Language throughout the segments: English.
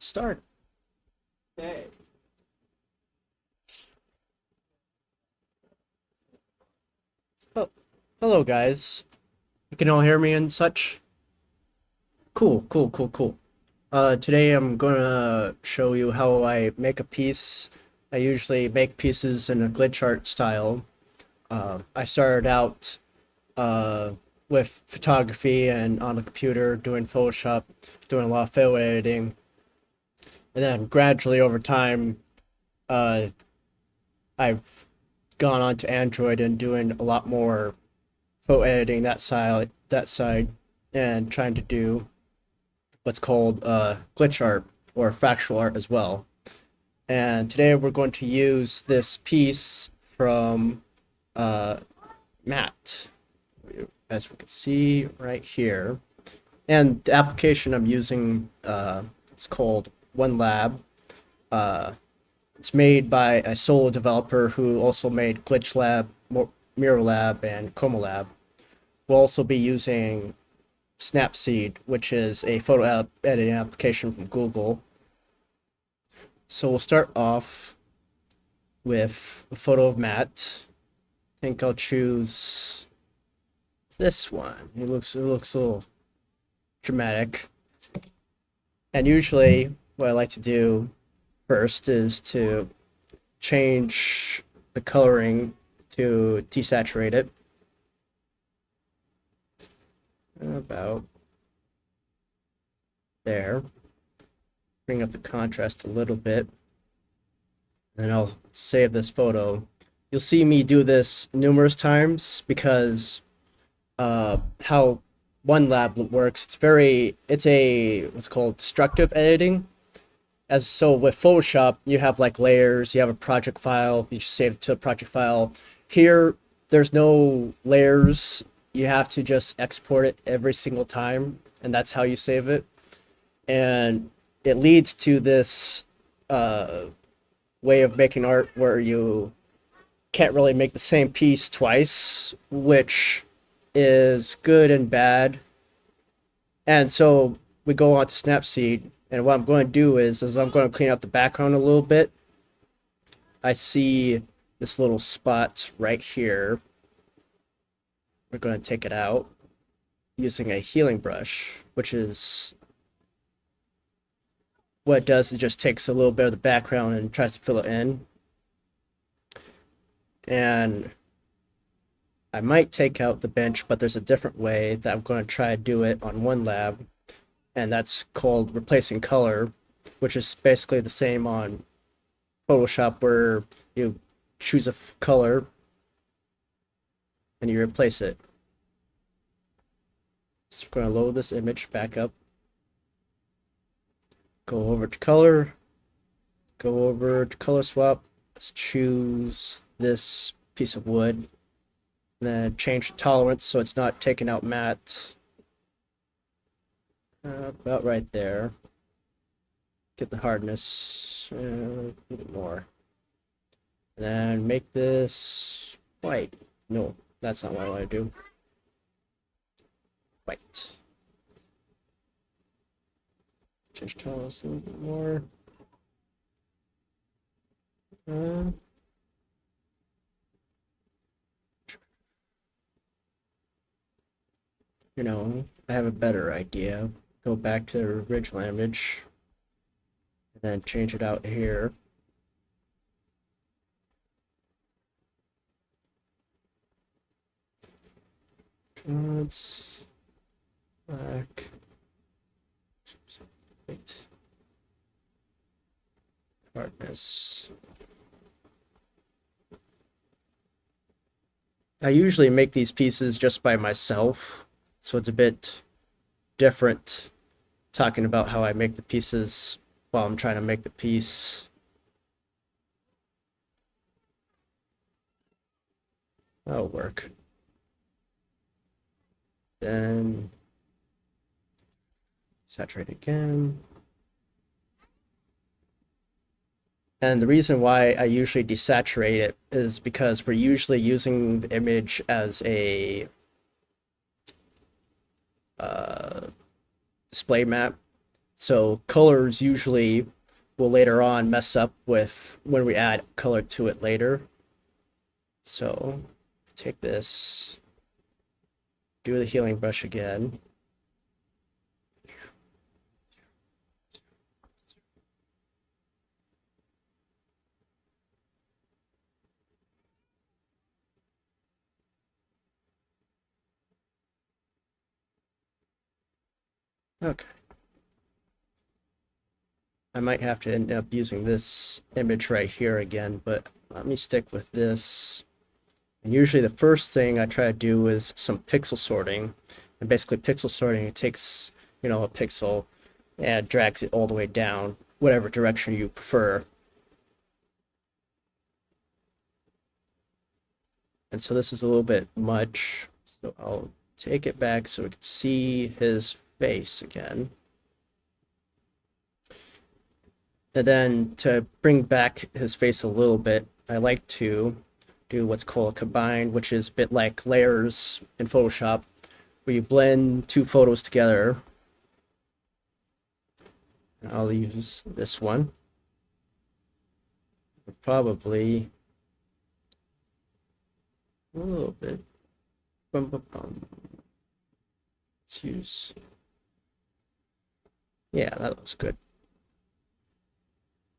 Start. Okay. Oh, hello guys. You can all hear me and such. Cool, cool, cool, cool. Today I'm gonna show you how I make a piece. I usually make pieces in a glitch art style. I started out uh, with photography and on the computer doing Photoshop, doing a lot of photo editing, and then gradually over time, uh, I've gone on to Android and doing a lot more photo editing that side, and trying to do what's called glitch art or fractal art as well. And today we're going to use this piece from uh, Matt, as we can see right here. And the application I'm using is called OneLab. Uh, it's made by a solo developer who also made Glitch Lab, Mirror Lab, and Chroma Lab. We'll also be using Snapseed, which is a photo editing application from Google. So we'll start off with a photo of Matt. I think I'll choose this one. It looks a little dramatic. And usually what I like to do first is to change the coloring to desaturate it. About there. Bring up the contrast a little bit. And I'll save this photo. You'll see me do this numerous times because how OneLab works, it's a what's called destructive editing. As so with Photoshop, you have like layers, you have a project file, you just save it to a project file. Here, there's no layers. You have to just export it every single time, and that's how you save it. And it leads to this way of making art where you can't really make the same piece twice, which is good and bad. And so we go on to Snapseed, and what I'm going to do is I'm going to clean up the background a little bit. I see this little spot right here. We're going to take it out using a healing brush, which is what it does. It just takes a little bit of the background and tries to fill it in. And I might take out the bench, but there's a different way that I'm going to try to do it on OneLab, and that's called replacing color, which is basically the same on Photoshop, where you choose a color and you replace it. So we're going to load this image back up. Go over to color. Go over to color swap. Let's choose this piece of wood. And then change the tolerance so it's not taking out matte. About right there. Get the hardness a bit more. And then make this white. No, that's not what I want to do. White. Change tolerance a little bit more. I have a better idea. Go back to the original image and then change it out here. Let's black. Wait. Hardness. I usually make these pieces just by myself, so it's a bit different talking about how I make the pieces while I'm trying to make the piece. That'll work. Then saturate again. And the reason why I usually desaturate it is because we're usually using the image as a display map. So colors usually will later on mess up with when we add color to it later. So take this, do the healing brush again. Okay. I might have to end up using this image right here again, but let me stick with this. And usually the first thing I try to do is some pixel sorting. And basically pixel sorting, it takes, a pixel and drags it all the way down, whatever direction you prefer. And so this is a little bit much, so I'll take it back so we can see his face again. And then to bring back his face a little bit, I like to do what's called a combine, which is a bit like layers in Photoshop, where you blend two photos together. I'll use this one. Probably a little bit. Let's use. Yeah, that looks good.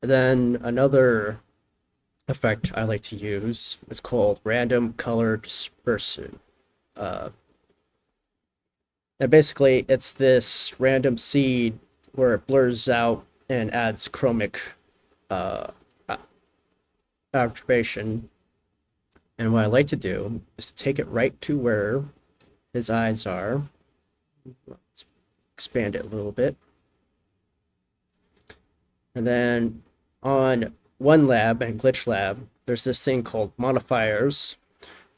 And then another effect I like to use is called random color dispersion. And basically, it's this random seed where it blurs out and adds chromic attribution. And what I like to do is to take it right to where his eyes are. Let's expand it a little bit. And then on OneLab and Glitch Lab, there's this thing called modifiers,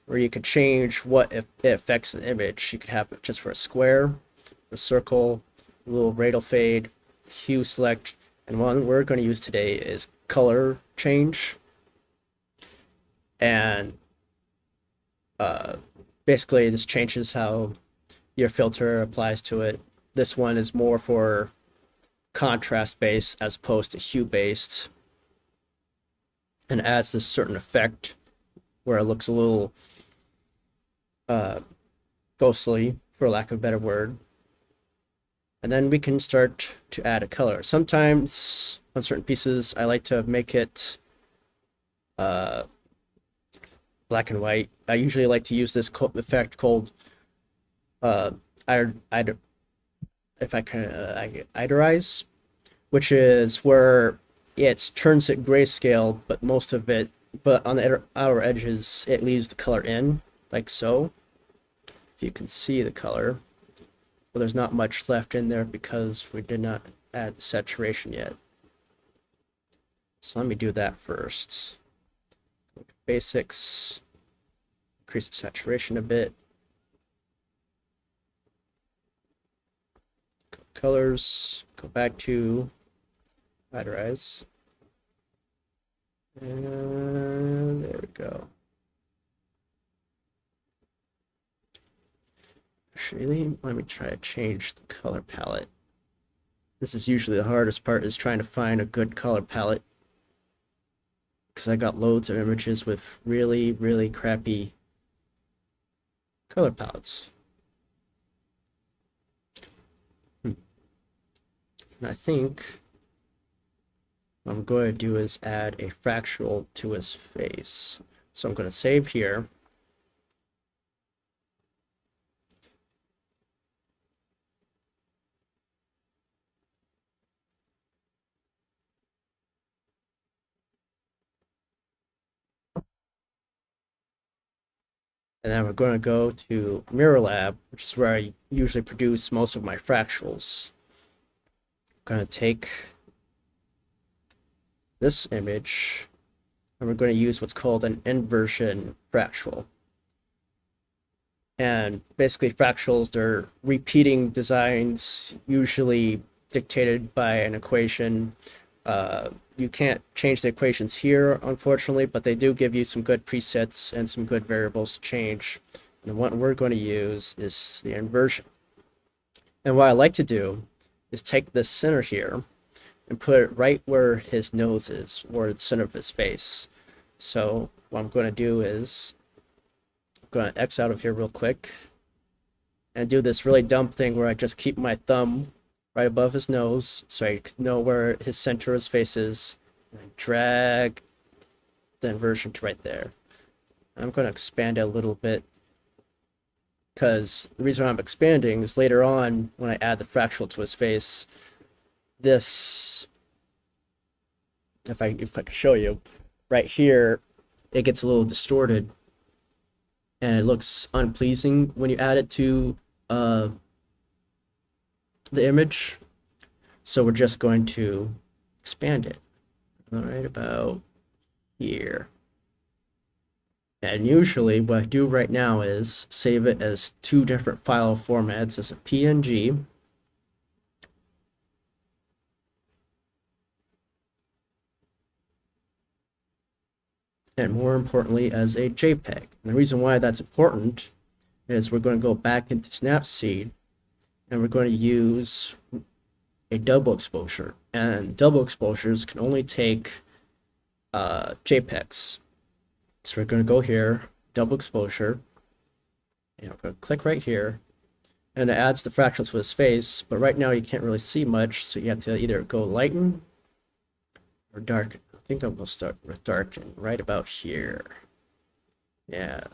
where you can change what it affects an image. You could have it just for a square, a circle, a little radial fade, hue select, and one we're going to use today is color change. And basically this changes how your filter applies to it. This one is more for contrast based as opposed to hue based, and adds this certain effect where it looks a little ghostly, for lack of a better word. And then we can start to add a color. Sometimes on certain pieces I like to make it black and white. I usually like to use this effect called iterize, which is where it turns it grayscale, but on the outer edges, it leaves the color in, like so. If you can see the color, but there's not much left in there because we did not add saturation yet. So let me do that first. Basics, increase the saturation a bit. Colors, go back to iterize. And there we go. Actually, let me try to change the color palette. This is usually the hardest part, is trying to find a good color palette, because I got loads of images with really, really crappy color palettes. And I think what I'm going to do is add a fractal to his face. So I'm going to save here. And then we're going to go to Mirror Lab, which is where I usually produce most of my fractals. I'm going to take this image, and we're going to use what's called an inversion fractal. And basically fractals, they're repeating designs, usually dictated by an equation. You can't change the equations here, unfortunately, but they do give you some good presets and some good variables to change. And what we're going to use is the inversion. And what I like to do is take this center here and put it right where his nose is, or the center of his face. So what I'm going to do is I'm going to X out of here real quick and do this really dumb thing where I just keep my thumb right above his nose so I know where his center of his face is, and drag the inversion to right there. I'm going to expand it a little bit because the reason why I'm expanding is later on when I add the fractal to his face, this, if I can show you, right here, it gets a little distorted and it looks unpleasing when you add it to the image. So we're just going to expand it right about here. And usually what I do right now is save it as two different file formats, as a PNG and more importantly as a JPEG. And the reason why that's important is we're going to go back into Snapseed and we're going to use a double exposure, and double exposures can only take JPEGs. So we're going to go here, double exposure, and we're going to click right here, and it adds the fractals to his face, but right now you can't really see much, so you have to either go lighten or darken. I think I'm going to start with darken right about here. Yeah.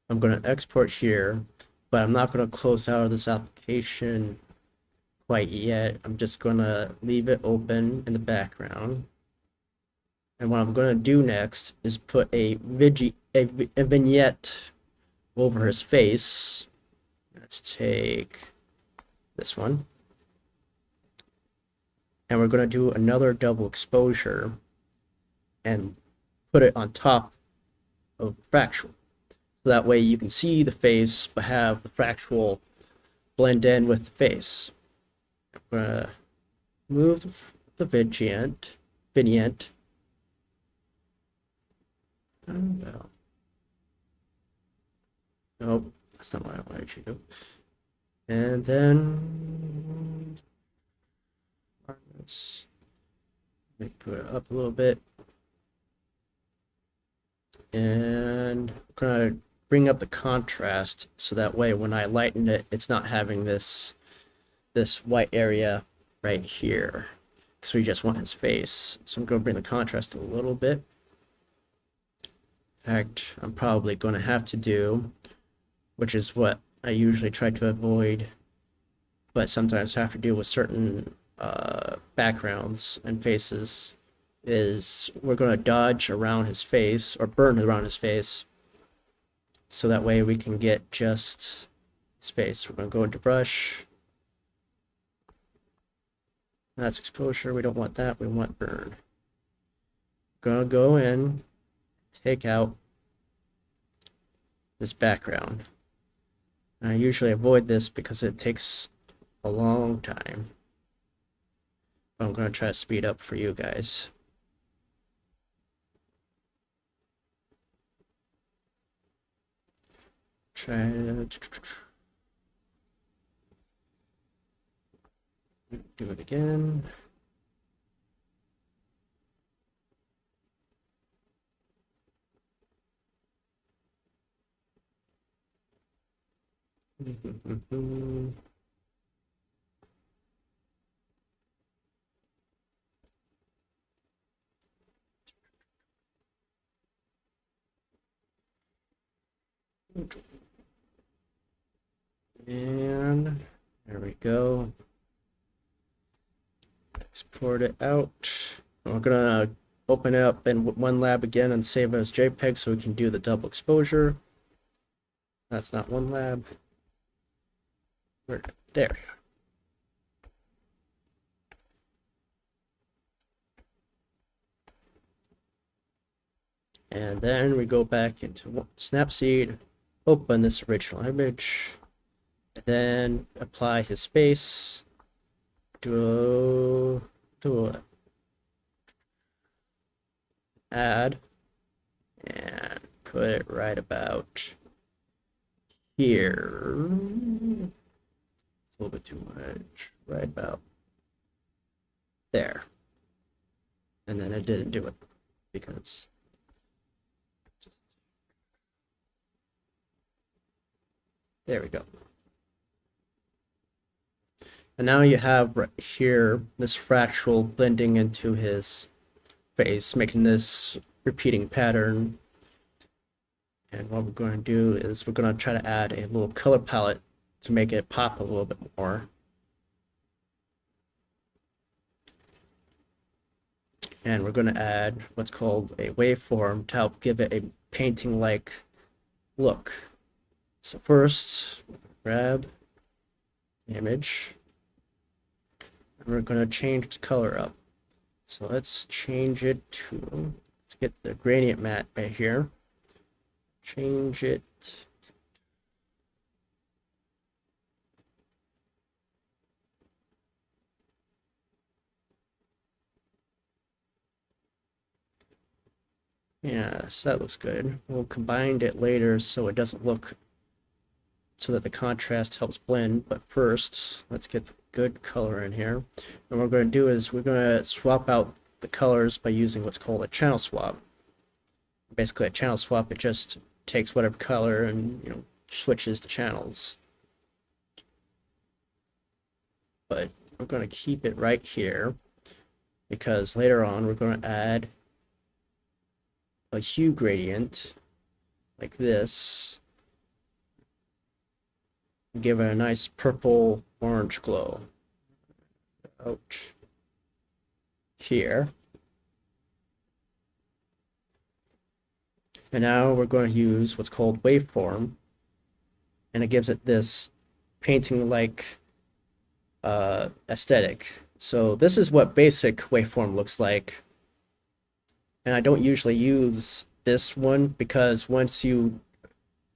I'm going to export here, but I'm not going to close out of this application quite yet. I'm just going to leave it open in the background. And what I'm going to do next is put a vignette over his face. Let's take this one. And we're going to do another double exposure and put it on top of fractal. So that way you can see the face, but have the fractal blend in with the face. I'm going to move the vignette. No. Nope, that's not what I wanted you to do. And then let me put it up a little bit. And I'm gonna bring up the contrast so that way when I lighten it, it's not having this white area right here, because we just want his face. So I'm gonna bring the contrast a little bit. In fact, I'm probably going to have to do, which is what I usually try to avoid, but sometimes have to do with certain backgrounds and faces, is we're going to dodge around his face, or burn around his face, so that way we can get just his face. We're going to go into brush. That's exposure. We don't want that. We want burn. Going to go in, take out this background. And I usually avoid this because it takes a long time. But I'm going to try to speed up for you guys. Try to do it again. And there we go. Export it out. We're gonna open it up in OneLab again and save it as JPEG so we can do the double exposure. That's not OneLab. Where? There. And then we go back into Snapseed, open this original image, and then apply his face, do add, and put it right about here. a little bit too much. Right about there. And then it didn't do it because there we go. And now you have right here this fractal blending into his face, making this repeating pattern. And what we're going to do is we're going to try to add a little color palette to make it pop a little bit more. And we're going to add what's called a waveform to help give it a painting-like look. So first, grab the image, and we're going to change the color up. So let's change it to, let's get the gradient matte right here. Change it. Yes, that looks good. We'll combine it later so it doesn't look, so that the contrast helps blend. But first, let's get good color in here. And what we're going to do is we're going to swap out the colors by using what's called a channel swap. Basically, a channel swap, it just takes whatever color and switches the channels. But we're going to keep it right here because later on we're going to add a hue gradient like this, give it a nice purple orange glow out here. And now we're going to use what's called waveform, and it gives it this painting-like aesthetic. So this is what basic waveform looks like. And I don't usually use this one because once you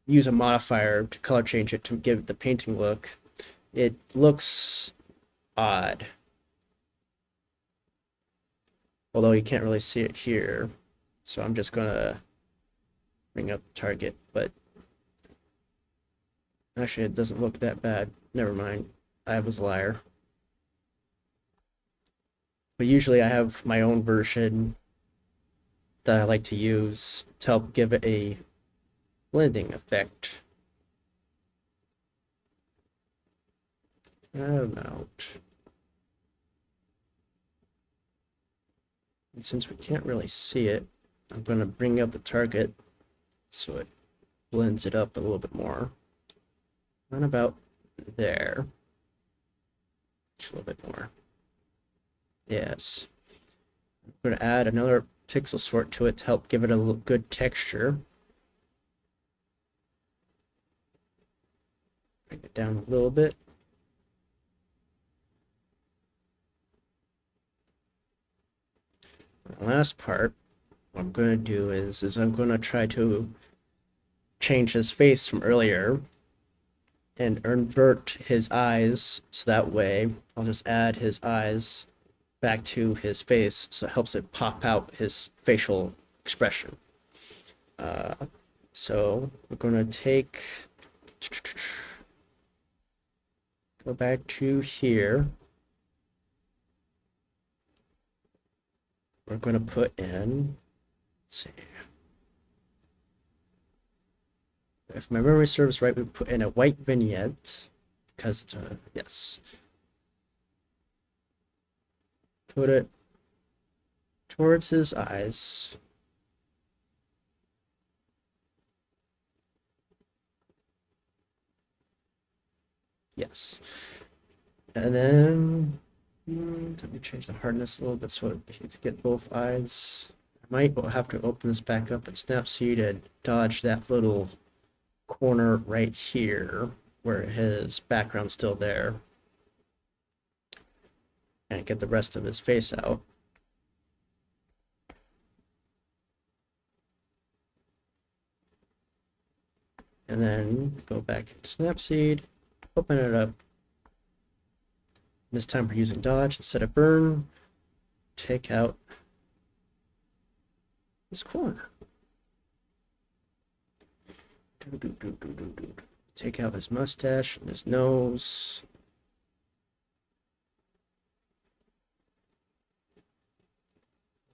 use a modifier to color change it to give the painting look, it looks odd. Although you can't really see it here. So I'm just gonna bring up target, but actually it doesn't look that bad. Never mind. I was a liar. But usually I have my own version that I like to use to help give it a blending effect. I'm out. And since we can't really see it, I'm going to bring up the target so it blends it up a little bit more. Around about there. Just a little bit more. Yes. I'm going to add another pixel sort to it to help give it a good texture. Bring it down a little bit. The last part, what I'm going to do is I'm going to try to change his face from earlier and invert his eyes, so that way I'll just add his eyes back to his face so it helps it pop out his facial expression. So we're going to go back to here. We're going to put in, let's see, if my memory serves right, we put in a white vignette because it's a, yes. Put it towards his eyes. Yes. And then let me change the hardness a little bit so to get both eyes. I might have to open this back up at Snapseed and dodge that little corner right here where his background's still there. And get the rest of his face out. And then go back into Snapseed, open it up. This time we're using dodge instead of burn. Take out this corner. Take out his mustache and his nose.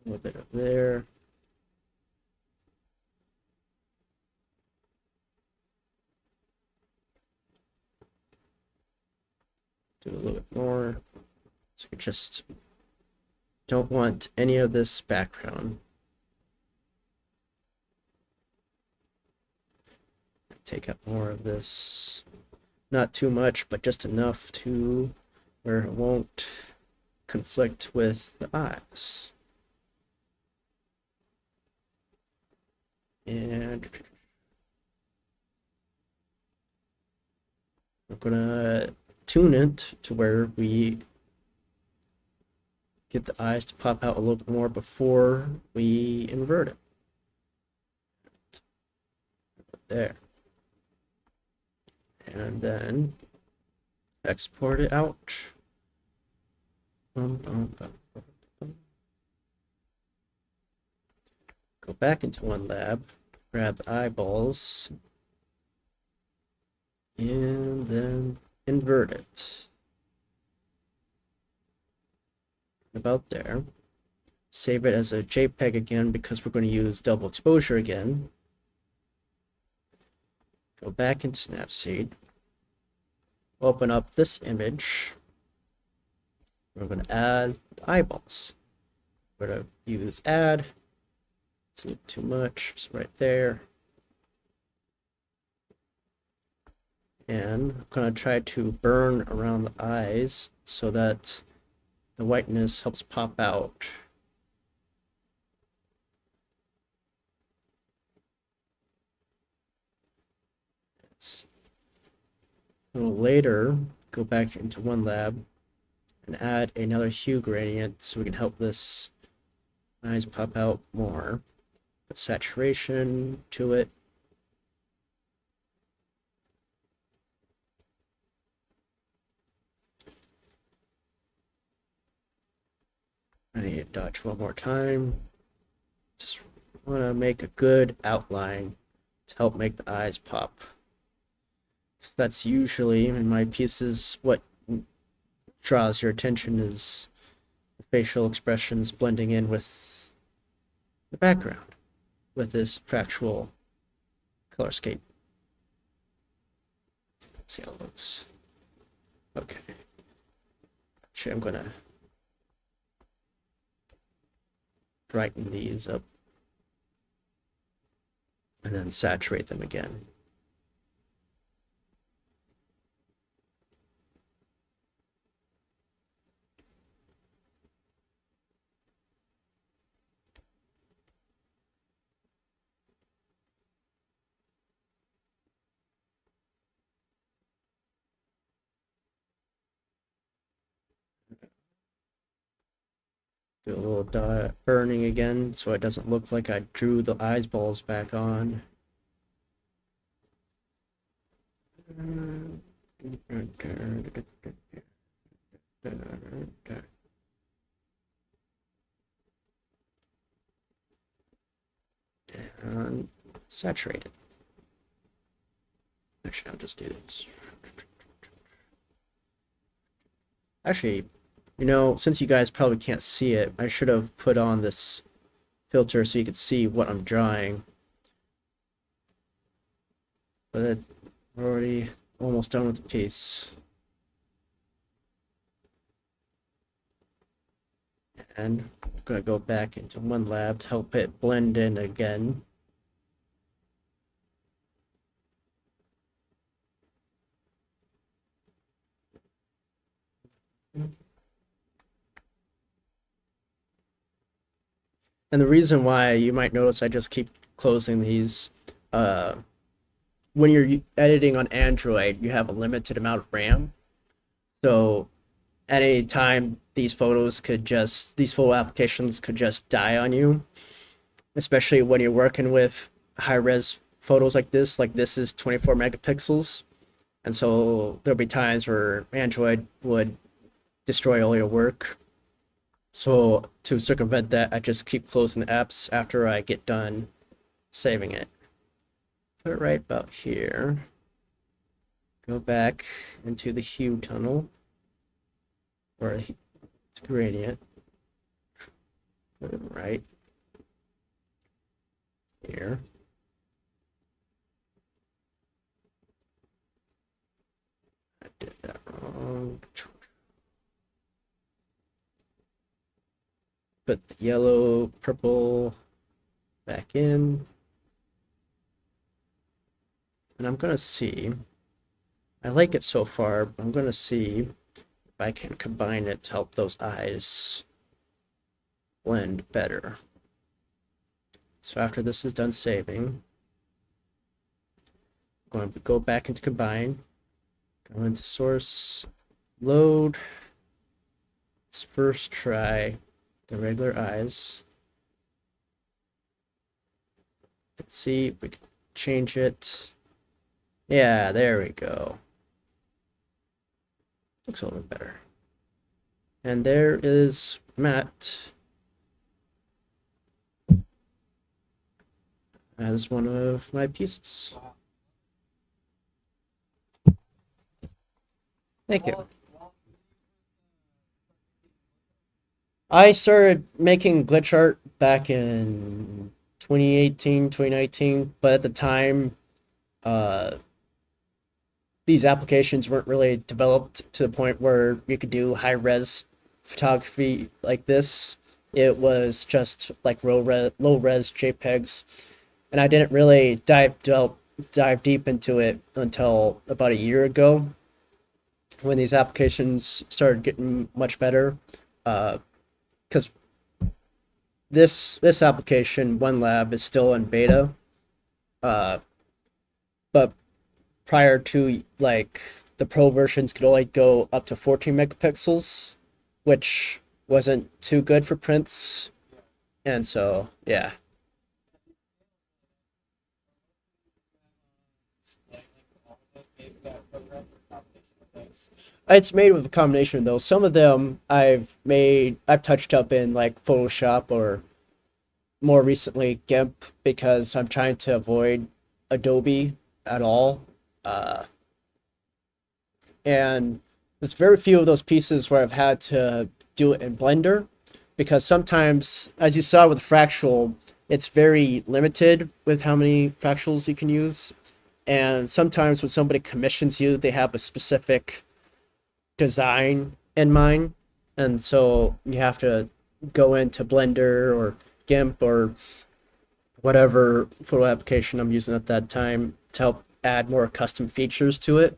A little bit of there. Do a little bit more. So we just don't want any of this background. Take out more of this. Not too much, but just enough to where it won't conflict with the eyes. And we're gonna tune it to where we get the eyes to pop out a little bit more before we invert it. There. And then export it out. Go back into OneLab, grab the eyeballs, and then invert it. About there. Save it as a JPEG again because we're going to use double exposure again. Go back into Snapseed. Open up this image. We're going to add the eyeballs. We're going to use add. It's not too much. It's right there. And I'm going to try to burn around the eyes so that the whiteness helps pop out. A little later, go back into OneLab and add another hue gradient so we can help this eyes pop out more. Put saturation to it. I need to dodge one more time. Just want to make a good outline to help make the eyes pop. So that's usually in my pieces what draws your attention is the facial expressions blending in with the background with this fractal colorscape. Let's see how it looks. Okay. Actually, I'm gonna brighten these up and then saturate them again. Do a little dot burning again so it doesn't look like I drew the eyeballs back on. And saturate it. Actually, I'll just do this. Actually, you know, since you guys probably can't see it, I should have put on this filter so you could see what I'm drawing. But we're already almost done with the piece. And I'm gonna go back into OneLab to help it blend in again. And the reason why you might notice I just keep closing these, when you're editing on Android, you have a limited amount of RAM. So at any time, these photo applications could just die on you, especially when you're working with high-res photos like this. Like this is 24 megapixels. And so there'll be times where Android would destroy all your work. So to circumvent that, I just keep closing the apps after I get done saving it. Put it right about here. Go back into the hue tunnel, or its gradient. Put it right here. I did that wrong. Put the yellow, purple back in. And I'm gonna see. I like it so far, but I'm gonna see if I can combine it to help those eyes blend better. So after this is done saving, I'm going to go back into combine, go into source, load. Let's first try the regular eyes. Let's see if we can change it. Yeah, there we go. Looks a little bit better. And there is Matt as one of my pieces. Thank you. I started making glitch art back in 2018, 2019, but at the time, uh, these applications weren't really developed to the point where you could do high res photography like this. It was just like low res JPEGs, and I didn't really dive deep into it until about a year ago when these applications started getting much better. Because this application, OneLab, is still in beta, uh, but prior to like the pro versions could only go up to 14 megapixels, which wasn't too good for prints. And so, yeah. It's made with a combination of those. Some of them I've touched up in like Photoshop or more recently GIMP because I'm trying to avoid Adobe at all. Uh, and there's very few of those pieces where I've had to do it in Blender because sometimes, as you saw with Fractal, it's very limited with how many fractals you can use. And sometimes when somebody commissions you, they have a specific design in mind. And so you have to go into Blender or GIMP or whatever photo application I'm using at that time to help add more custom features to it.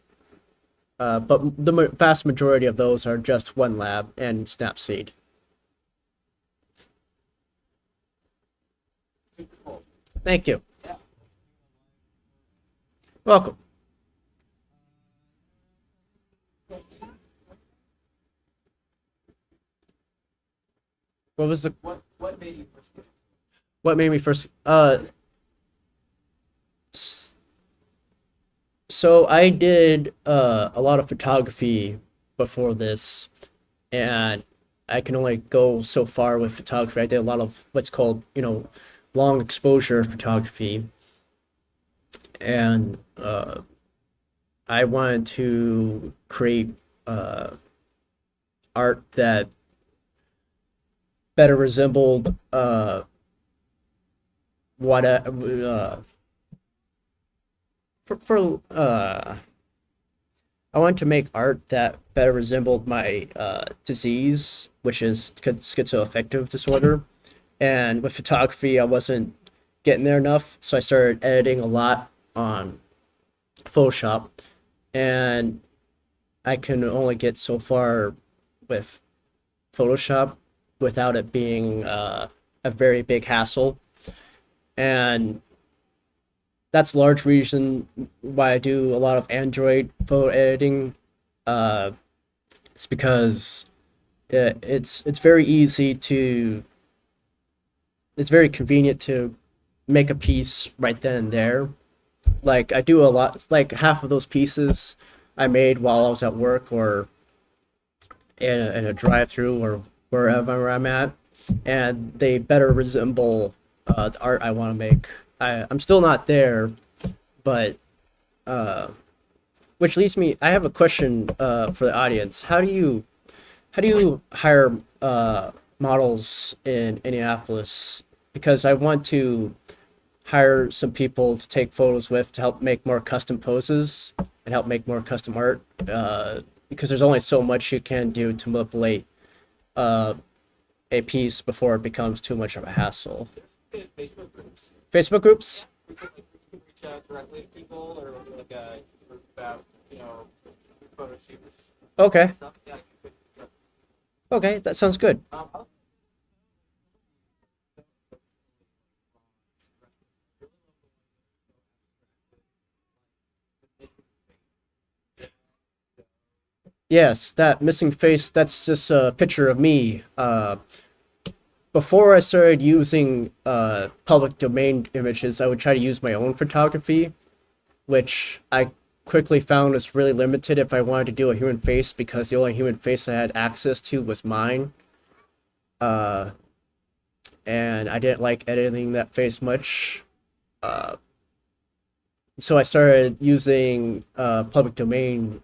But the vast majority of those are just OneLab and Snapseed. Thank you. Welcome. What was the what made me first s- so I did a lot of photography before this, and I can only go so far with photography. I did a lot of what's called, long exposure photography, and I wanted to create uh, art that better resembled what for I wanted to make art that better resembled my disease, which is schizoaffective disorder. And with photography, I wasn't getting there enough, so I started editing a lot on Photoshop, and I can only get so far with Photoshop without it being a very big hassle. And that's a large reason why I do a lot of Android photo editing. Uh, it's because it's very easy to it's very convenient to make a piece right then and there. Like I do a lot, like half of those pieces I made while I was at work or in a drive-through or wherever I'm at, and they better resemble the art I want to make. I'm still not there, but uh, which leads me. I have a question for the audience. How do you hire models in Indianapolis because I want to hire some people to take photos with to help make more custom poses and help make more custom art. Because there's only so much you can do to manipulate uh, a piece before it becomes too much of a hassle. Facebook groups. Facebook groups? You can reach out directly to people or like a group about, photo shoots Okay, and stuff. Yeah, you could. okay, that sounds good. I'll Yes, that missing face, that's just a picture of me. Before I started using public domain images, I would try to use my own photography, which I quickly found was really limited if I wanted to do a human face because the only human face I had access to was mine. Uh, and I didn't like editing that face much. Uh, so I started using public domain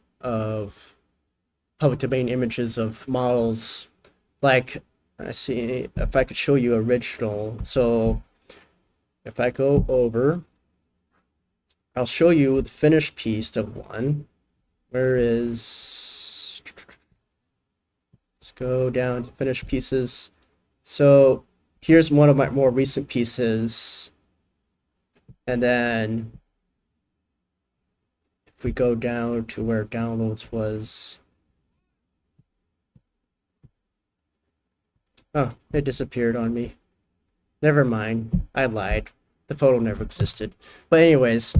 images of models. Like, I see if I could show you original. So if I go over, I'll show you the finished piece of one. Where is, let's go down to finished pieces. So here's one of my more recent pieces. And then if we go down to where downloads was, oh, it disappeared on me. Never mind. I lied. The photo never existed. But anyways,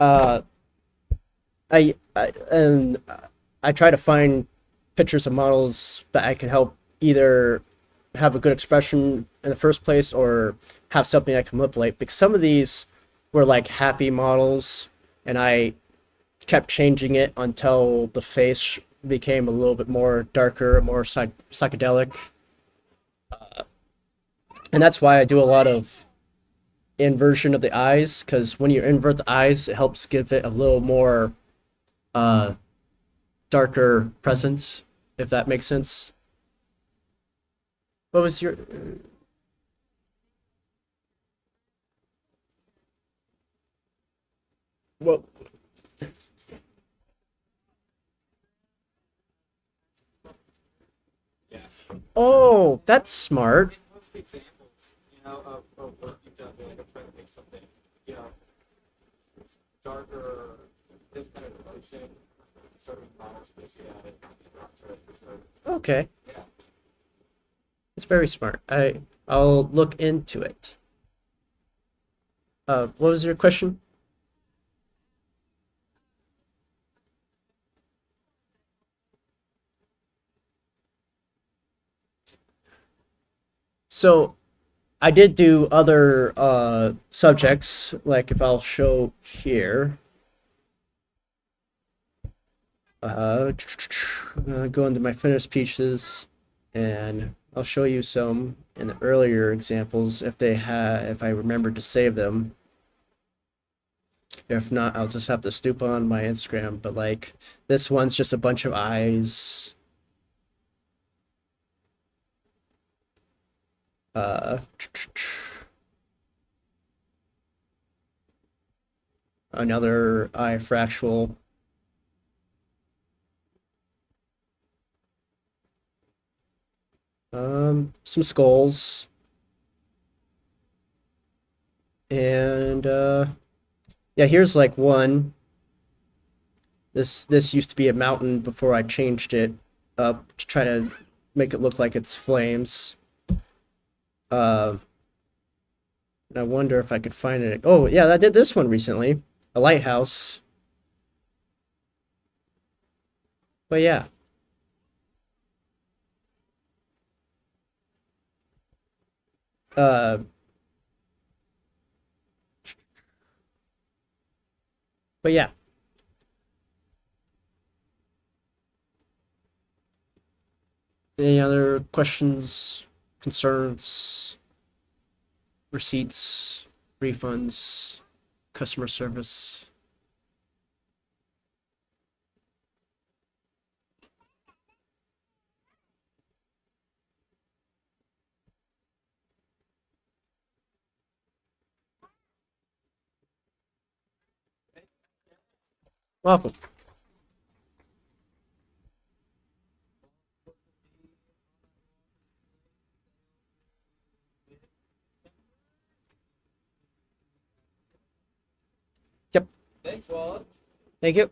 uh, I try to find pictures of models that I can help either have a good expression in the first place or have something I can manipulate. Because some of these were like happy models, and I kept changing it until the face became a little bit more darker, more psychedelic. And that's why I do a lot of inversion of the eyes, because when you invert the eyes, it helps give it a little more uh, darker presence, if that makes sense. What was your? What? yeah. Oh, that's smart. Post examples, of what you've done. Like I'm trying to make something, you know, darker, this kind of emotion, sort of models basically at it, to it for sure. Okay, Yeah. it's very smart. I'll look into it. What was your question? So I did do other subjects, like if I'll show here. Uh, go into my finished pieces, and I'll show you some in the earlier examples if I remember to save them. If not, I'll just have to stoop on my Instagram. But like this one's just a bunch of eyes. Uh, another eye fractal. Some skulls, and yeah, here's like one. This used to be a mountain before I changed it up to try to make it look like it's flames. Uh, and I wonder if I could find it. Oh yeah, I did this one recently, a lighthouse. But yeah, uh, but yeah. Any other questions, concerns, receipts, refunds, customer service? Welcome. Yep. Thanks, Wallace. Thank you.